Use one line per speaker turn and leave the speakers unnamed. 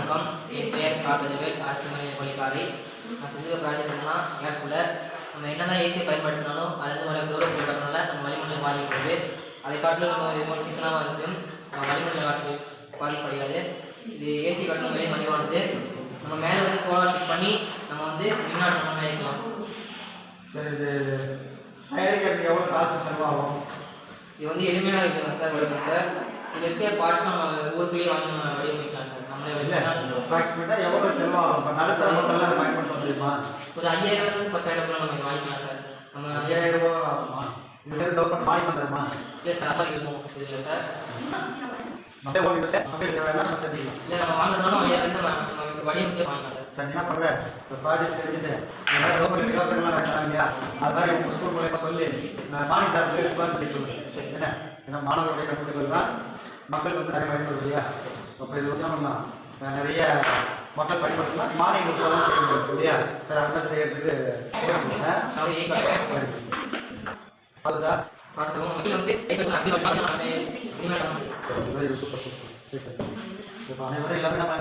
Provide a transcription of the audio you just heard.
வணக்கம். என் பெயர் காதல்வேல், அரசு மேல்நிலைப் பள்ளி காரை. நான் செஞ்சுக்க ப்ராஜெக்ட் என்னன்னா ஏர் கூலர். நம்ம என்னதான் ஏசியை பயன்படுத்தினாலும் அதுலேருந்து வர குளோரோஃபில் காரணனால நம்ம வளிமண்டலம் பாதிக்கிறது. அதை காட்டிலும் நம்ம இது சிக்கனமாக இருக்கும். வளிமண்டல காற்று பாதிப்படையாது. இது ஏசி காட்டிலும் விலை மலிவானது. நம்ம மேலே வந்து சோலார் ஃபிட் பண்ணி நம்ம வந்து மின்னாட்டம் தயாரிக்கலாம்.
சரி, இது தயாரிக்கிறதுக்கு எவ்வளோ காசு செலவாகும்?
இது வந்து எளிமையாக இருக்குங்க சார், வடிவம் சார். இது இருக்க பார்ட்ஸ்லாம் நம்ம ஊருக்குள்ளேயே வாங்கி நம்ம வடிவமைக்கலாம் சார். நம்மளே
இல்லை, அப்ராக்சிமேட்டாக எவ்வளோ செலவாகும்? இப்போ நடுத்தர மக்கள்லாம் பயன்படுத்த முடியுமா?
ஒரு 5000 10,000 நம்ம வாங்கிக்கலாம் சார். நம்ம
5000 ரூபா ஆகுமா? இது கவர்மெண்ட் மானியம் தருமா?
இல்லை சார், இருக்கும் இல்லை சார்.
மற்ற வேணால் சரி.
இல்லை, நம்ம வாங்குறதுனாலும் 5000 நம்ம வடிவமைக்க வாங்கலாம் சார்.
சரி, என்ன பண்ணுறேன், இப்போ ப்ராஜெக்ட் செஞ்சுட்டு கவர்மெண்ட் இலவசங்கள்லாம் நடத்துறாங்க இல்லையா, அது மாதிரி உங்கள் ஸ்கூல் மூலயமா சொல்லி மானியம் தரத்துக்கு ஸ்காலர் செய்ய என்ன, ஏன்னா மாணவர்களுடைய கண்டுபிடிப்பு தான் மக்களுக்கு வந்து நிறைய பயன்படுது இல்லையா. அப்போ இது வந்து நம்ம நிறைய மக்கள் பயன்படுத்தலாம், மானியம் கொடுத்தாலும் செய்ய முடியும் இல்லையா. சரி, அது மாதிரி செய்யறதுக்கு அதுதான் இப்போ அனைவரும் எல்லாமே நம்ம